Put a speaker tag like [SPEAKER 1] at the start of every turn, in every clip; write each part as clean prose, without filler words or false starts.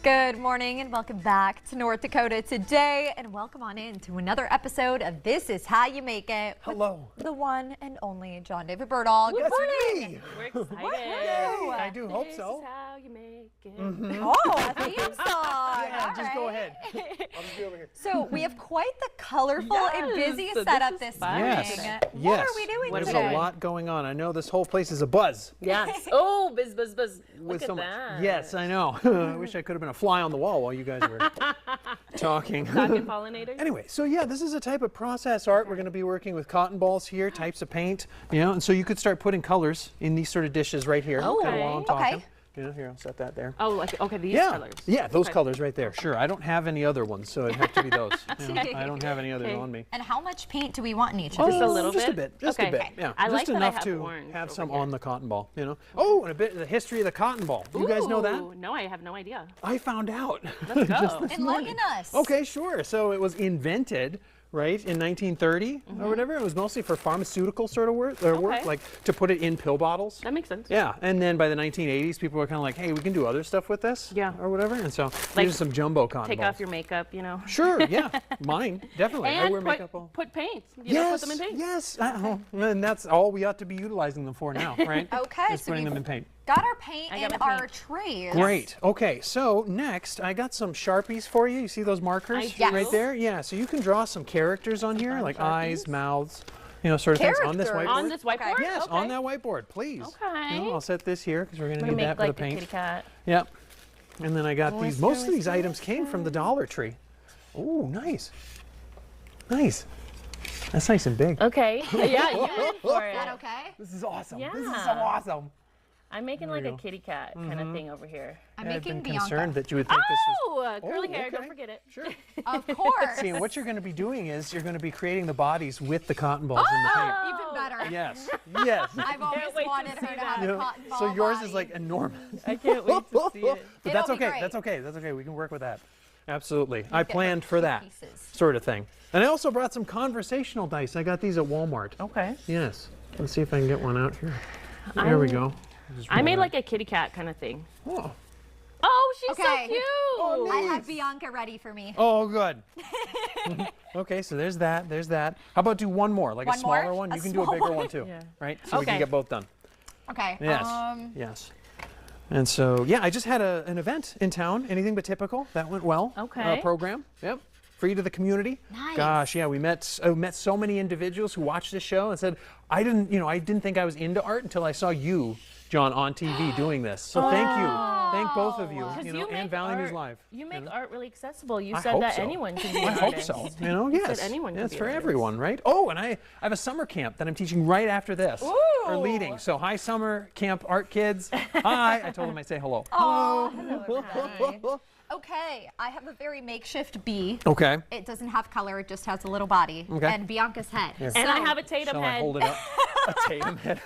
[SPEAKER 1] Good morning and welcome back to North Dakota Today, and welcome on in to another episode of This Is How You Make It.
[SPEAKER 2] Hello.
[SPEAKER 1] The one and only John David Berdahl. Good morning.
[SPEAKER 3] We're excited.
[SPEAKER 2] I do hope so.
[SPEAKER 3] This is how you make it.
[SPEAKER 1] Oh, a theme song.
[SPEAKER 2] Yeah,
[SPEAKER 1] All
[SPEAKER 2] just go
[SPEAKER 1] right.
[SPEAKER 2] ahead. I'll just be over here.
[SPEAKER 1] So we have quite the colorful and busy
[SPEAKER 3] so
[SPEAKER 1] setup
[SPEAKER 3] this
[SPEAKER 1] this
[SPEAKER 3] is
[SPEAKER 1] morning.
[SPEAKER 3] fun.
[SPEAKER 1] What are we doing
[SPEAKER 3] What are we
[SPEAKER 2] There's
[SPEAKER 1] today?
[SPEAKER 2] a lot going on. I know this whole place is a buzz.
[SPEAKER 3] Yes. Oh, buzz, buzz, buzz. Look at
[SPEAKER 2] so much.
[SPEAKER 3] that.
[SPEAKER 2] Yes, I know. I wish I could have been a fly on the wall while you guys were talking.
[SPEAKER 3] Talking pollinators.
[SPEAKER 2] Anyway, so yeah, this is a type of process art. We're going to be working with cotton balls here, types of paint, and so you could start putting colors in these sort of dishes right here.
[SPEAKER 3] Okay.
[SPEAKER 2] Kind of while I'm talking.
[SPEAKER 1] Okay.
[SPEAKER 2] Here, I'll set that there.
[SPEAKER 3] Oh, like, okay, these
[SPEAKER 2] Yeah,
[SPEAKER 3] colors.
[SPEAKER 2] yeah, those
[SPEAKER 3] Okay.
[SPEAKER 2] colors right there. Sure, I don't have any other ones, so it'd have to be those. I don't have any others
[SPEAKER 3] Okay.
[SPEAKER 2] on me.
[SPEAKER 1] And how much paint do we want in each of
[SPEAKER 3] Just
[SPEAKER 1] these?
[SPEAKER 3] a little
[SPEAKER 2] Just a
[SPEAKER 3] bit?
[SPEAKER 2] bit, just
[SPEAKER 3] Okay.
[SPEAKER 2] a bit. Yeah,
[SPEAKER 3] I
[SPEAKER 2] just
[SPEAKER 3] like that I
[SPEAKER 2] enough
[SPEAKER 3] have
[SPEAKER 2] to
[SPEAKER 3] orange
[SPEAKER 2] have
[SPEAKER 3] over
[SPEAKER 2] some
[SPEAKER 3] here.
[SPEAKER 2] on the cotton ball. Oh, and a bit of the history of the cotton ball. You guys know that?
[SPEAKER 3] Ooh, no, I have no idea.
[SPEAKER 2] I found out.
[SPEAKER 3] Let's
[SPEAKER 2] just
[SPEAKER 3] go.
[SPEAKER 2] this morning.
[SPEAKER 1] Enlighten us.
[SPEAKER 2] Okay, sure. So it was invented, right, in 1930 or whatever. It was mostly for pharmaceutical sort of work,
[SPEAKER 3] Okay.
[SPEAKER 2] like to put it in pill bottles.
[SPEAKER 3] That makes sense.
[SPEAKER 2] Yeah, and then by the 1980s, people were kind of like, hey, we can do other stuff with this,
[SPEAKER 3] Yeah.
[SPEAKER 2] or whatever. And so
[SPEAKER 3] Like,
[SPEAKER 2] these are some jumbo cotton
[SPEAKER 3] Take
[SPEAKER 2] balls.
[SPEAKER 3] off your makeup, you know.
[SPEAKER 2] Sure, yeah, mine definitely. I
[SPEAKER 3] And
[SPEAKER 2] wear makeup all.
[SPEAKER 3] put paint. You know, put them in paint.
[SPEAKER 2] Yes, and that's all we ought to be utilizing them for now, right?
[SPEAKER 1] Okay,
[SPEAKER 2] Just
[SPEAKER 1] so
[SPEAKER 2] putting
[SPEAKER 1] we've
[SPEAKER 2] them in paint.
[SPEAKER 1] got our paint
[SPEAKER 3] I
[SPEAKER 1] in
[SPEAKER 3] got my
[SPEAKER 1] our
[SPEAKER 3] paint.
[SPEAKER 1] trays.
[SPEAKER 2] Great. Okay, so next I got some Sharpies for you. You see those markers
[SPEAKER 3] I
[SPEAKER 2] right
[SPEAKER 3] do.
[SPEAKER 2] there? Yeah, so you can draw some characters on here, like eyes,
[SPEAKER 3] Sharpies?
[SPEAKER 2] mouths, sort of things on this
[SPEAKER 1] Characters.
[SPEAKER 2] whiteboard.
[SPEAKER 3] On this whiteboard?
[SPEAKER 2] Yes,
[SPEAKER 3] Okay.
[SPEAKER 2] on that whiteboard, please.
[SPEAKER 3] Okay.
[SPEAKER 2] I'll set this here because we're going to
[SPEAKER 3] I'm
[SPEAKER 2] need
[SPEAKER 3] gonna
[SPEAKER 2] that
[SPEAKER 3] make
[SPEAKER 2] for the
[SPEAKER 3] like a
[SPEAKER 2] paint.
[SPEAKER 3] kitty cat.
[SPEAKER 2] Yep. And then I got these.
[SPEAKER 3] Oyster,
[SPEAKER 2] Most of these
[SPEAKER 3] oyster,
[SPEAKER 2] items came from the Dollar Tree. Oh, nice. Nice. That's nice and big.
[SPEAKER 3] Okay. Yeah, you went for
[SPEAKER 1] Is that
[SPEAKER 3] it.
[SPEAKER 1] okay?
[SPEAKER 2] This is awesome. This is so
[SPEAKER 3] Yeah.
[SPEAKER 2] awesome.
[SPEAKER 3] I'm making like
[SPEAKER 2] we
[SPEAKER 3] a
[SPEAKER 2] go.
[SPEAKER 3] kitty cat kind of thing over here.
[SPEAKER 1] I'm
[SPEAKER 2] I've
[SPEAKER 1] making
[SPEAKER 2] been
[SPEAKER 1] Bianca.
[SPEAKER 2] concerned that you would think this was.
[SPEAKER 3] Oh, curly hair.
[SPEAKER 2] okay.
[SPEAKER 3] Don't forget it.
[SPEAKER 2] Sure.
[SPEAKER 1] Of course.
[SPEAKER 2] See, and what you're going to be doing is you're going to be creating the bodies with the cotton balls in the paint.
[SPEAKER 1] Even better.
[SPEAKER 2] Yes. Yes.
[SPEAKER 1] I've always
[SPEAKER 3] wait to
[SPEAKER 1] wanted her
[SPEAKER 3] see
[SPEAKER 1] to have
[SPEAKER 2] You
[SPEAKER 1] a
[SPEAKER 2] know,
[SPEAKER 1] cotton ball
[SPEAKER 2] so yours
[SPEAKER 1] body.
[SPEAKER 2] is like enormous.
[SPEAKER 3] I can't wait to see it.
[SPEAKER 2] But
[SPEAKER 1] It'll
[SPEAKER 2] that's
[SPEAKER 1] be
[SPEAKER 2] okay.
[SPEAKER 1] great.
[SPEAKER 2] That's okay. That's okay. We can work with that. Absolutely. I
[SPEAKER 1] Get her
[SPEAKER 2] planned for
[SPEAKER 1] two
[SPEAKER 2] that
[SPEAKER 1] pieces.
[SPEAKER 2] sort of thing. And I also brought some conversational dice. I got these at Walmart.
[SPEAKER 3] Okay.
[SPEAKER 2] Yes. Let's see if I can get one out here. There we go. Just
[SPEAKER 3] I made
[SPEAKER 2] roll
[SPEAKER 3] like a kitty cat kind of thing.
[SPEAKER 2] that. Oh.
[SPEAKER 3] Oh, she's
[SPEAKER 1] Okay.
[SPEAKER 3] so cute.
[SPEAKER 1] I have Bianca ready for me.
[SPEAKER 2] Oh, good. Okay, so there's that. There's that. How about do one more, like
[SPEAKER 1] One
[SPEAKER 2] a smaller
[SPEAKER 1] more?
[SPEAKER 2] one?
[SPEAKER 1] A
[SPEAKER 2] You can do a
[SPEAKER 1] small
[SPEAKER 2] bigger
[SPEAKER 1] one?
[SPEAKER 2] one too,
[SPEAKER 3] Yeah.
[SPEAKER 2] right? So we can
[SPEAKER 3] Okay.
[SPEAKER 2] get both done.
[SPEAKER 1] Okay.
[SPEAKER 2] Yes. Yes. And so, yeah, I just had an event in town, Anything But Typical. That went well.
[SPEAKER 3] Okay.
[SPEAKER 2] Program. Yep. Free to the community.
[SPEAKER 1] Nice.
[SPEAKER 2] Gosh, yeah, I met so many individuals who watched this show and said, I didn't think I was into art until I saw you, John, on TV doing this. So thank you. Thank both of you,
[SPEAKER 3] 'Cause
[SPEAKER 2] and
[SPEAKER 3] make
[SPEAKER 2] Valley News
[SPEAKER 3] art-
[SPEAKER 2] Live.
[SPEAKER 3] You make art really accessible. You
[SPEAKER 2] I
[SPEAKER 3] said
[SPEAKER 2] hope
[SPEAKER 3] that
[SPEAKER 2] so.
[SPEAKER 3] anyone can be an
[SPEAKER 2] I hope
[SPEAKER 3] artist.
[SPEAKER 2] so.
[SPEAKER 3] You
[SPEAKER 2] Yes.
[SPEAKER 3] said anyone
[SPEAKER 2] Yeah,
[SPEAKER 3] can
[SPEAKER 2] it's
[SPEAKER 3] be
[SPEAKER 2] for
[SPEAKER 3] an artist.
[SPEAKER 2] everyone, right? Oh, and I have a summer camp that I'm teaching right after this. Or
[SPEAKER 3] Ooh.
[SPEAKER 2] leading. So hi, summer camp art kids. Hi. I told them I'd say hello.
[SPEAKER 1] Oh, hello. Hi. Okay, I have a very makeshift bee.
[SPEAKER 2] Okay.
[SPEAKER 1] It doesn't have color, it just has a little body.
[SPEAKER 2] Okay.
[SPEAKER 1] And Bianca's head.
[SPEAKER 3] And I have a Tatum
[SPEAKER 2] Shall I
[SPEAKER 3] head.
[SPEAKER 2] hold it up? A Tatum head.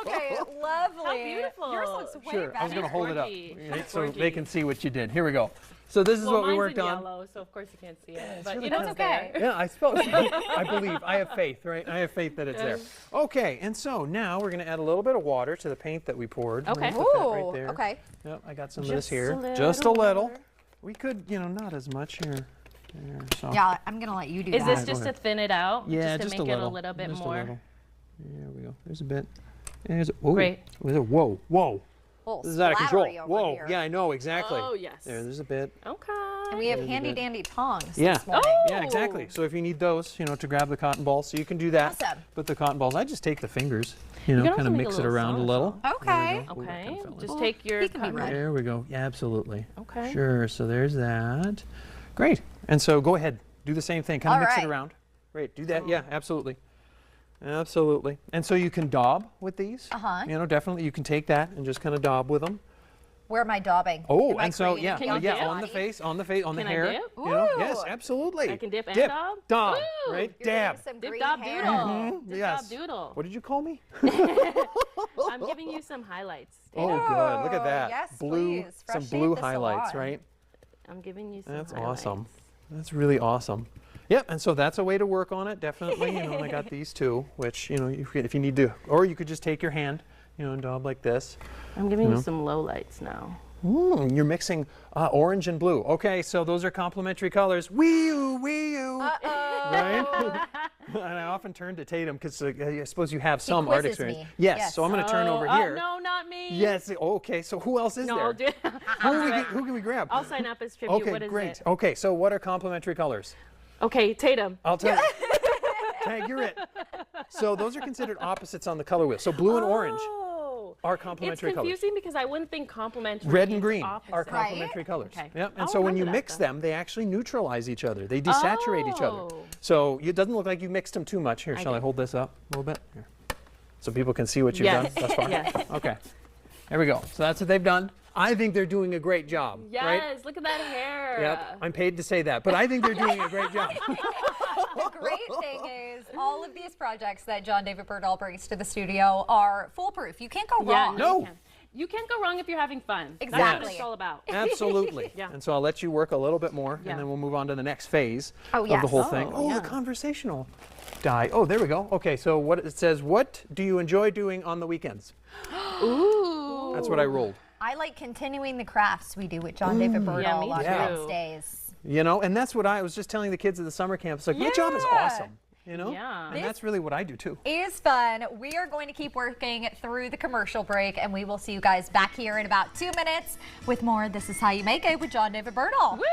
[SPEAKER 1] Okay, lovely.
[SPEAKER 3] How beautiful.
[SPEAKER 1] Yours looks way
[SPEAKER 2] Sure.
[SPEAKER 1] better.
[SPEAKER 2] I was going to hold it up
[SPEAKER 3] Gorgy.
[SPEAKER 2] right,
[SPEAKER 3] It's
[SPEAKER 2] so
[SPEAKER 3] gorgy.
[SPEAKER 2] they can see what you did. Here we go. So this is
[SPEAKER 3] Well,
[SPEAKER 2] what we
[SPEAKER 3] mine's
[SPEAKER 2] worked
[SPEAKER 3] in
[SPEAKER 2] on.
[SPEAKER 3] yellow, so of course you can't see it. But
[SPEAKER 2] really
[SPEAKER 3] you know
[SPEAKER 1] That's
[SPEAKER 3] it's
[SPEAKER 1] okay.
[SPEAKER 3] there.
[SPEAKER 2] Yeah, I suppose. I believe. I have faith, right? I have faith that it's there. Okay, and so now we're going to add a little bit of water to the paint that we poured. We're
[SPEAKER 3] Okay.
[SPEAKER 2] gonna put that
[SPEAKER 1] Ooh,
[SPEAKER 2] right there.
[SPEAKER 1] okay.
[SPEAKER 2] Yep, I got some of this
[SPEAKER 3] Just a
[SPEAKER 2] here.
[SPEAKER 3] little
[SPEAKER 2] Just a little.
[SPEAKER 3] water.
[SPEAKER 2] We could, not as much here. There, so.
[SPEAKER 1] Yeah, I'm gonna let you do
[SPEAKER 3] Is
[SPEAKER 1] that.
[SPEAKER 3] this
[SPEAKER 2] go
[SPEAKER 3] just to
[SPEAKER 2] ahead.
[SPEAKER 3] thin it out?
[SPEAKER 2] Yeah,
[SPEAKER 3] just to
[SPEAKER 2] just
[SPEAKER 3] make
[SPEAKER 2] a
[SPEAKER 3] it
[SPEAKER 2] little.
[SPEAKER 3] a little bit
[SPEAKER 2] Just a
[SPEAKER 3] more.
[SPEAKER 2] little. There we go. There's a bit. There's a, whoa.
[SPEAKER 3] Great.
[SPEAKER 2] Whoa, whoa.
[SPEAKER 1] A little
[SPEAKER 2] This is out of control.
[SPEAKER 1] splattery over
[SPEAKER 2] Whoa.
[SPEAKER 1] here.
[SPEAKER 2] Yeah, I know exactly.
[SPEAKER 3] Oh, yes.
[SPEAKER 2] There's a bit.
[SPEAKER 3] Okay.
[SPEAKER 1] And we have
[SPEAKER 2] There's a
[SPEAKER 1] handy
[SPEAKER 2] bit.
[SPEAKER 1] dandy tongs
[SPEAKER 2] Yeah.
[SPEAKER 1] this morning.
[SPEAKER 3] Oh.
[SPEAKER 2] Yeah, exactly. So if you need those, to grab the cotton balls, so you can do that.
[SPEAKER 1] Awesome.
[SPEAKER 2] With the cotton balls, I just take the fingers,
[SPEAKER 3] can
[SPEAKER 2] kind
[SPEAKER 3] also
[SPEAKER 2] of
[SPEAKER 3] make a
[SPEAKER 2] mix it
[SPEAKER 3] little
[SPEAKER 2] around a little.
[SPEAKER 3] sauce.
[SPEAKER 1] Okay.
[SPEAKER 2] Ooh, that
[SPEAKER 3] Okay.
[SPEAKER 2] kinda fell in.
[SPEAKER 3] Just take your
[SPEAKER 1] he can be
[SPEAKER 3] cotton-
[SPEAKER 1] red.
[SPEAKER 2] There we go. Yeah, absolutely.
[SPEAKER 3] Okay.
[SPEAKER 2] Sure. So there's that. Great. And so go ahead, do the same thing. Kind of
[SPEAKER 1] All
[SPEAKER 2] mix
[SPEAKER 1] right.
[SPEAKER 2] it around. Great. Do that. Yeah, absolutely. Absolutely. And so you can daub with these.
[SPEAKER 1] Uh-huh.
[SPEAKER 2] Definitely you can take that and just kind of daub with them.
[SPEAKER 1] Where am I daubing?
[SPEAKER 2] Oh,
[SPEAKER 1] Am I
[SPEAKER 2] and so
[SPEAKER 1] creating
[SPEAKER 2] yeah,
[SPEAKER 3] Can you
[SPEAKER 2] yeah,
[SPEAKER 3] dip?
[SPEAKER 2] on the face, on the
[SPEAKER 3] Can
[SPEAKER 2] the
[SPEAKER 3] I
[SPEAKER 2] hair.
[SPEAKER 3] dip?
[SPEAKER 2] Yes,
[SPEAKER 1] Ooh.
[SPEAKER 2] absolutely.
[SPEAKER 3] I can dip and
[SPEAKER 2] dip,
[SPEAKER 3] daub?
[SPEAKER 2] daub,
[SPEAKER 3] Ooh.
[SPEAKER 2] right?
[SPEAKER 1] You're
[SPEAKER 2] Dab.
[SPEAKER 1] getting some
[SPEAKER 3] Dip
[SPEAKER 1] green
[SPEAKER 3] dab
[SPEAKER 1] hair.
[SPEAKER 3] doodle. Dip
[SPEAKER 2] Yes.
[SPEAKER 3] dab doodle.
[SPEAKER 2] What did you call me?
[SPEAKER 3] I'm giving you some highlights.
[SPEAKER 2] Oh, good. Look at that.
[SPEAKER 1] Yes,
[SPEAKER 2] blue,
[SPEAKER 1] please.
[SPEAKER 2] some
[SPEAKER 1] Fresh
[SPEAKER 2] blue
[SPEAKER 1] Shave the
[SPEAKER 2] highlights,
[SPEAKER 1] Salon.
[SPEAKER 2] right?
[SPEAKER 3] I'm giving you some
[SPEAKER 2] That's
[SPEAKER 3] highlights.
[SPEAKER 2] awesome. That's really awesome. Yep, and so that's a way to work on it, definitely. And I got these two, which, if you need to, or you could just take your hand, and daub like this.
[SPEAKER 3] I'm giving
[SPEAKER 2] know.
[SPEAKER 3] you some low lights now.
[SPEAKER 2] You're mixing orange and blue. Okay, so those are complementary colors. Wee-oo, wee-oo. Right? And I often turn to Tatum because I suppose you have some art
[SPEAKER 1] quizzes
[SPEAKER 2] experience.
[SPEAKER 1] me.
[SPEAKER 2] Yes, so I'm going to turn over here.
[SPEAKER 3] No, not me.
[SPEAKER 2] Yes, okay, so who else is
[SPEAKER 3] No,
[SPEAKER 2] there? Who can we grab?
[SPEAKER 3] I'll sign up as tribute.
[SPEAKER 2] Okay,
[SPEAKER 3] What is
[SPEAKER 2] great.
[SPEAKER 3] it?
[SPEAKER 2] Okay, so what are complementary colors?
[SPEAKER 3] Okay, Tatum.
[SPEAKER 2] I'll tell you. Tag, you're it. So those are considered opposites on the color wheel. So blue and orange are complementary
[SPEAKER 3] It's
[SPEAKER 2] colors.
[SPEAKER 3] confusing because I wouldn't think complementary.
[SPEAKER 2] Red and
[SPEAKER 3] means
[SPEAKER 2] green
[SPEAKER 3] opposite.
[SPEAKER 2] are complementary colors.
[SPEAKER 3] Okay.
[SPEAKER 2] Yep. And
[SPEAKER 3] I'll
[SPEAKER 2] so when you
[SPEAKER 3] remember that
[SPEAKER 2] mix
[SPEAKER 3] then.
[SPEAKER 2] them, they actually neutralize each other. They desaturate each other.
[SPEAKER 3] Oh.
[SPEAKER 2] So it doesn't look like you mixed them too much. Here, shall I
[SPEAKER 3] did.
[SPEAKER 2] hold this up a little bit? Here. So people can see what you've
[SPEAKER 3] Yes.
[SPEAKER 2] done thus far?
[SPEAKER 3] Yes.
[SPEAKER 2] Okay. There we go. So that's what they've done. I think they're doing a great job.
[SPEAKER 3] Yes,
[SPEAKER 2] Right?
[SPEAKER 3] look at that hair.
[SPEAKER 2] Yep. I'm paid to say that, but I think they're doing a great job.
[SPEAKER 1] The great thing is all of these projects that John David Berdahl brings to the studio are foolproof. You can't go
[SPEAKER 3] Yeah,
[SPEAKER 1] wrong.
[SPEAKER 2] No.
[SPEAKER 3] You can't. You can't go wrong if you're having fun. That's
[SPEAKER 1] Exactly.
[SPEAKER 3] what it's all about.
[SPEAKER 2] Absolutely.
[SPEAKER 3] Yeah.
[SPEAKER 2] And so I'll let you work a little bit more,
[SPEAKER 3] Yeah.
[SPEAKER 2] and then we'll move on to the next phase
[SPEAKER 1] Oh,
[SPEAKER 2] of
[SPEAKER 1] yes.
[SPEAKER 2] the whole thing.
[SPEAKER 3] Oh,
[SPEAKER 2] Oh,
[SPEAKER 3] yeah.
[SPEAKER 2] the conversational die. Oh, there we go. Okay, so what it says, what do you enjoy doing on the weekends?
[SPEAKER 3] Ooh.
[SPEAKER 2] That's what I rolled.
[SPEAKER 1] I like continuing the crafts we do with John David Berdahl
[SPEAKER 3] Yeah, me
[SPEAKER 1] on
[SPEAKER 3] too.
[SPEAKER 1] Wednesdays.
[SPEAKER 2] You know, and that's what I was just telling the kids at the summer camp. It's like, my job is
[SPEAKER 1] Yeah.
[SPEAKER 2] awesome. You know?
[SPEAKER 3] Yeah.
[SPEAKER 2] And that's really what I do too.
[SPEAKER 1] Is fun. We are going to keep working through the commercial break, and we will see you guys back here in about 2 minutes with more This Is How You Make It with John David Berdahl.
[SPEAKER 3] Woo!